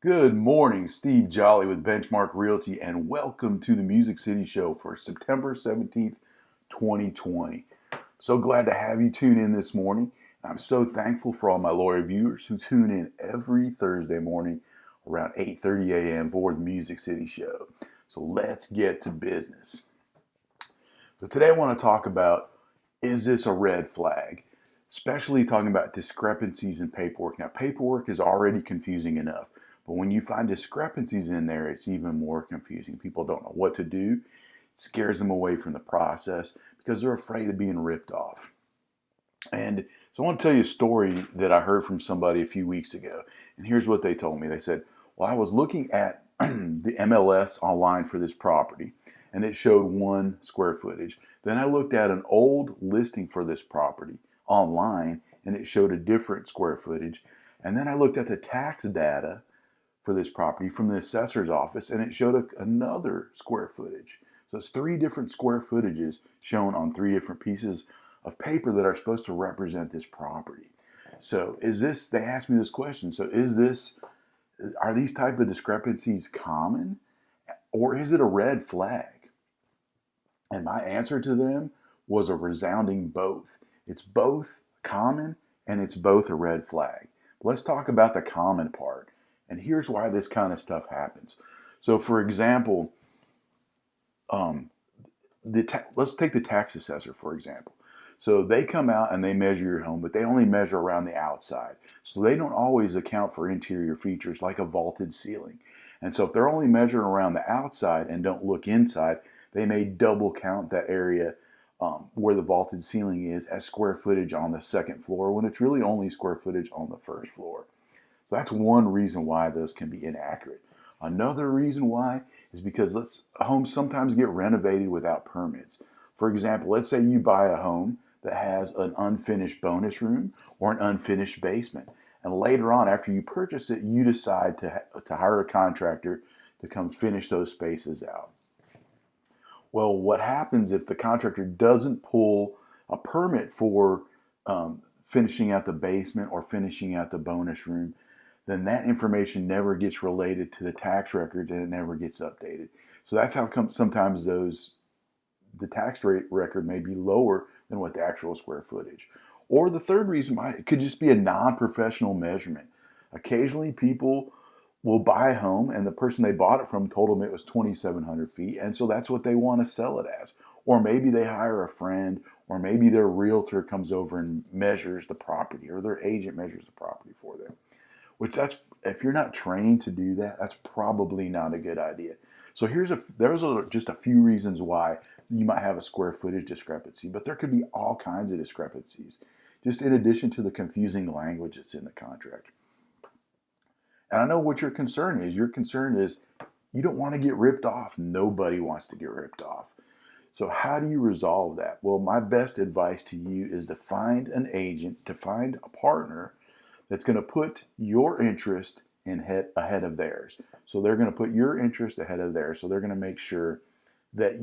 Good morning, Steve Jolly with Benchmark Realty, and welcome to the Music City Show for September 17th, 2020. So glad to have you tune in this morning. I'm so thankful for all my loyal viewers who tune in every Thursday morning around 8:30 a.m. for the Music City Show. So let's get to business. So today I want to talk about, is this a red flag? Especially talking about discrepancies in paperwork. Now, paperwork is already confusing enough, but when you find discrepancies in there, it's even more confusing. People don't know what to do. It scares them away from the process because they're afraid of being ripped off. And so I want to tell you a story that I heard from somebody a few weeks ago. And here's what they told me. They said, well, I was looking at the MLS online for this property, and it showed 1 square footage. Then I looked at an old listing for this property online, and it showed a different square footage. And then I looked at the tax data for this property from the assessor's office, and it showed another square footage. So it's 3 different square footages shown on 3 different pieces of paper that are supposed to represent this property. So they asked me this question, so are these type of discrepancies common, or is it a red flag? And my answer to them was a resounding both. It's both common and it's both a red flag. But let's talk about the common part. And here's why this kind of stuff happens. So for example, let's take the tax assessor, for example. So they come out and they measure your home, but they only measure around the outside. So they don't always account for interior features like a vaulted ceiling. And so if they're only measuring around the outside and don't look inside, they may double count that area where the vaulted ceiling is as square footage on the second floor when it's really only square footage on the first floor. So that's one reason why those can be inaccurate. Another reason why is because homes sometimes get renovated without permits. For example, let's say you buy a home that has an unfinished bonus room or an unfinished basement. And later on, after you purchase it, you decide to hire a contractor to come finish those spaces out. Well, what happens if the contractor doesn't pull a permit for finishing out the basement or finishing out the bonus room? Then that information never gets related to the tax records and it never gets updated. So that's how sometimes the tax rate record may be lower than what the actual square footage. Or the third reason why it could just be a non-professional measurement. Occasionally people will buy a home and the person they bought it from told them it was 2,700 feet, and so that's what they want to sell it as. Or maybe they hire a friend, or maybe their realtor comes over and measures the property, or their agent measures the property for them. If you're not trained to do that, that's probably not a good idea. So there's just a few reasons why you might have a square footage discrepancy, but there could be all kinds of discrepancies, just in addition to the confusing language that's in the contract. And I know what your concern is. Your concern is you don't want to get ripped off. Nobody wants to get ripped off. So how do you resolve that? Well, my best advice to you is to find an agent, to find a partner that's going to put your interest ahead of theirs. So they're going to put your interest ahead of theirs. So they're going to make sure that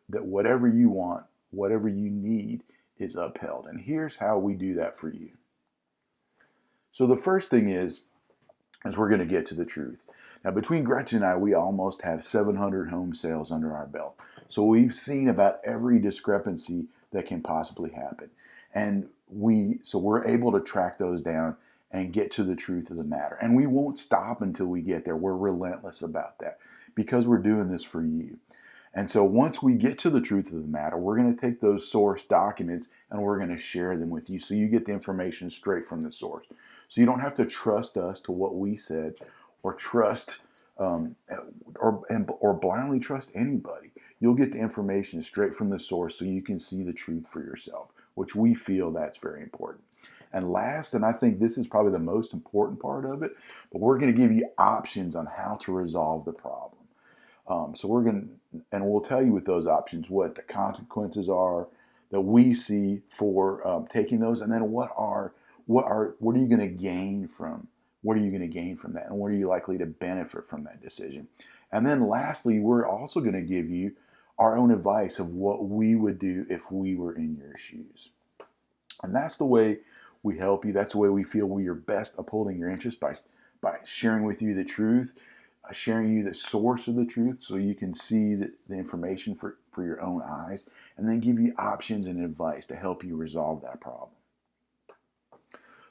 whatever you want, whatever you need is upheld. And here's how we do that for you. So the first thing is we're going to get to the truth. Now, between Gretchen and I, we almost have 700 home sales under our belt. So we've seen about every discrepancy that can possibly happen. And we're able to track those down and get to the truth of the matter. And we won't stop until we get there. We're relentless about that because we're doing this for you. And so once we get to the truth of the matter, we're going to take those source documents and we're going to share them with you so you get the information straight from the source. So you don't have to trust us to what we said or or blindly trust anybody. You'll get the information straight from the source so you can see the truth for yourself, which we feel that's very important. And last, and I think this is probably the most important part of it, but we're going to give you options on how to resolve the problem. We'll tell you with those options what the consequences are that we see for taking those, and then what are you going to gain from that, and what are you likely to benefit from that decision. And then lastly, we're also going to give you our own advice of what we would do if we were in your shoes. And that's the way we help you. That's the way we feel we are best upholding your interest, by by sharing with you the truth, sharing you the source of the truth so you can see the information for your own eyes, and then give you options and advice to help you resolve that problem.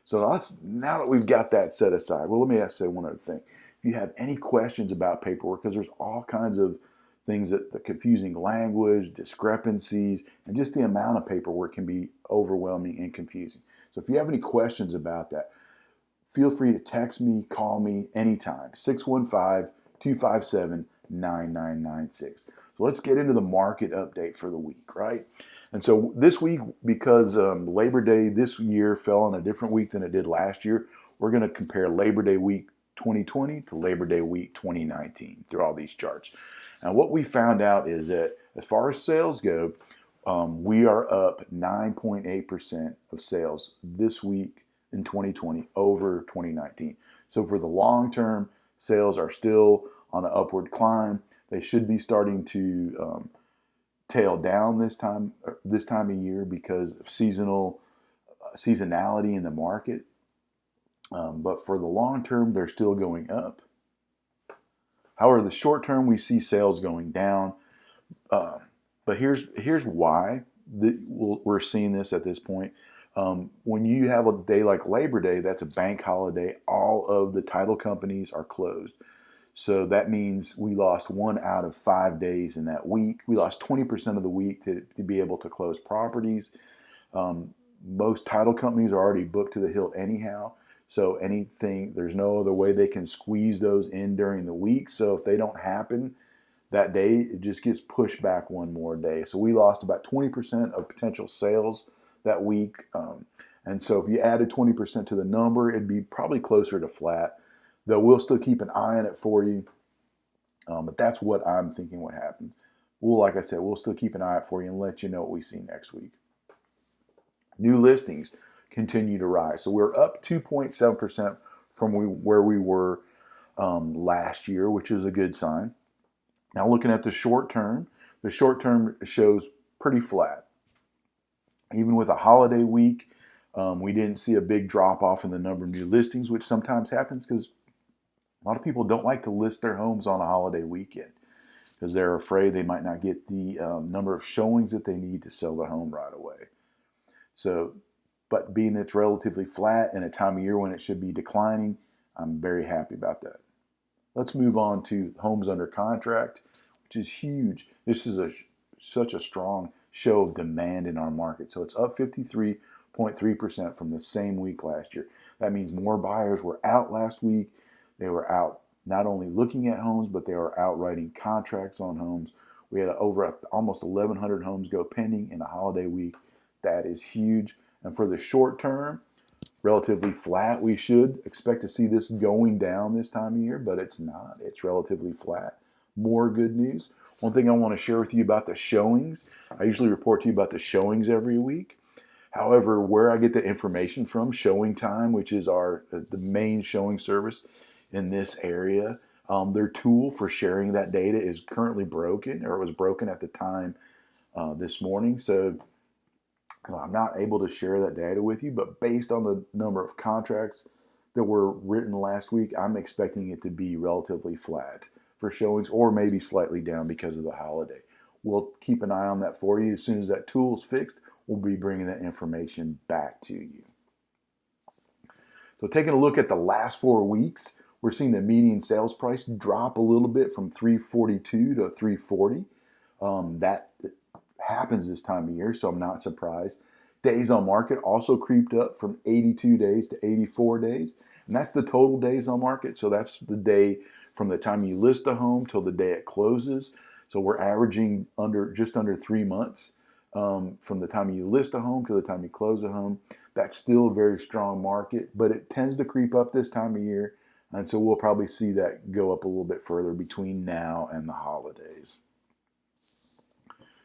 So now that we've got that set aside, well, let me say one other thing. If you have any questions about paperwork, because there's all kinds of things that the confusing language, discrepancies, and just the amount of paperwork can be overwhelming and confusing. So if you have any questions about that, feel free to text me, call me anytime, 615-257-9996. So let's get into the market update for the week, right? And so this week, because Labor Day this year fell on a different week than it did last year, we're going to compare Labor Day week 2020 to Labor Day week 2019 through all these charts. And what we found out is that as far as sales go, we are up 9.8% of sales this week in 2020 over 2019. So for the long term, sales are still on an upward climb. They should be starting to tail down this time of year because of seasonality in the market. But for the long term, they're still going up. However, the short term, we see sales going down. But here's why we're seeing this at this point. When you have a day like Labor Day, that's a bank holiday, all of the title companies are closed. So that means we lost 1 out of 5 days in that week. We lost 20% of the week to be able to close properties. Most title companies are already booked to the hilt anyhow. So there's no other way they can squeeze those in during the week. So if they don't happen that day, it just gets pushed back one more day. So we lost about 20% of potential sales that week. And so if you added 20% to the number, it'd be probably closer to flat. Though we'll still keep an eye on it for you. But that's what I'm thinking would happen. Like I said, we'll still keep an eye out for you and let you know what we see next week. New listings continue to rise. So we're up 2.7% from where we were last year, which is a good sign. Now looking at the short term shows pretty flat. Even with a holiday week, we didn't see a big drop off in the number of new listings, which sometimes happens because a lot of people don't like to list their homes on a holiday weekend because they're afraid they might not get the number of showings that they need to sell the home right away. So, but being it's relatively flat in a time of year when it should be declining, I'm very happy about that. Let's move on to homes under contract, which is huge. This is such a strong show of demand in our market. So it's up 53.3% from the same week last year. That means more buyers were out last week. They were out not only looking at homes, but they were out writing contracts on homes. We had over almost 1,100 homes go pending in a holiday week. That is huge. And for the short term, relatively flat. We should expect to see this going down this time of year, but it's not. It's relatively flat. More good news. One thing I want to share with you about the showings. I usually report to you about the showings every week. However, where I get the information from, Showing Time, which is the main showing service in this area, their tool for sharing that data is currently broken, or it was broken at the time this morning. So I'm not able to share that data with you, but based on the number of contracts that were written last week, I'm expecting it to be relatively flat for showings, or maybe slightly down because of the holiday. We'll keep an eye on that for you. As soon as that tool is fixed, we'll be bringing that information back to you. So taking a look at the last 4 weeks, we're seeing the median sales price drop a little bit from $342 to $340. That happens this time of year, so I'm not surprised. Days on market also creeped up from 82 days to 84 days, and that's the total days on market. So that's the day from the time you list a home till the day it closes. So we're averaging just under 3 months from the time you list a home to the time you close a home. That's still a very strong market, but it tends to creep up this time of year, and so we'll probably see that go up a little bit further between now and the holidays.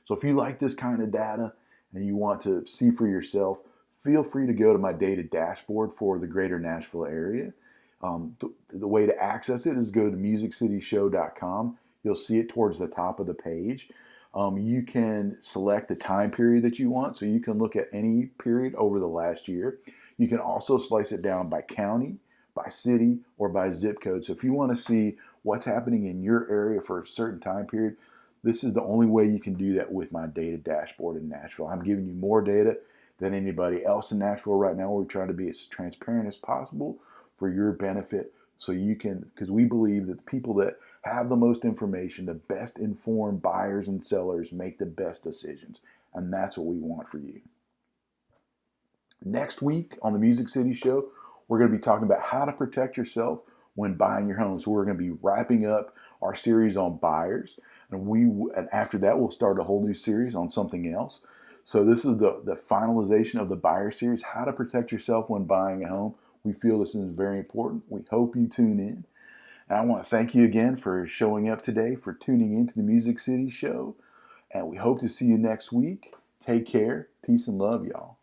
So if you like this kind of data and you want to see for yourself, feel free to go to my data dashboard for the greater Nashville area. The way to access it is go to musiccityshow.com. You'll see it towards the top of the page. You can select the time period that you want, so you can look at any period over the last year. You can also slice it down by county, by city or by zip code. So if you want to see what's happening in your area for a certain time period, this is the only way you can do that with my data dashboard in Nashville. I'm giving you more data than anybody else in Nashville right now. We're trying to be as transparent as possible for your benefit, so you can, because we believe that the people that have the most information, the best informed buyers and sellers, make the best decisions. And that's what we want for you. Next week on the Music City Show, we're going to be talking about how to protect yourself when buying your home. So we're going to be wrapping up our series on buyers, and after that we'll start a whole new series on something else. So this is the finalization of the buyer series, how to protect yourself when buying a home. We feel this is very important. We hope you tune in. And I want to thank you again for showing up today, for tuning into the Music City Show. And we hope to see you next week. Take care. Peace and love, y'all.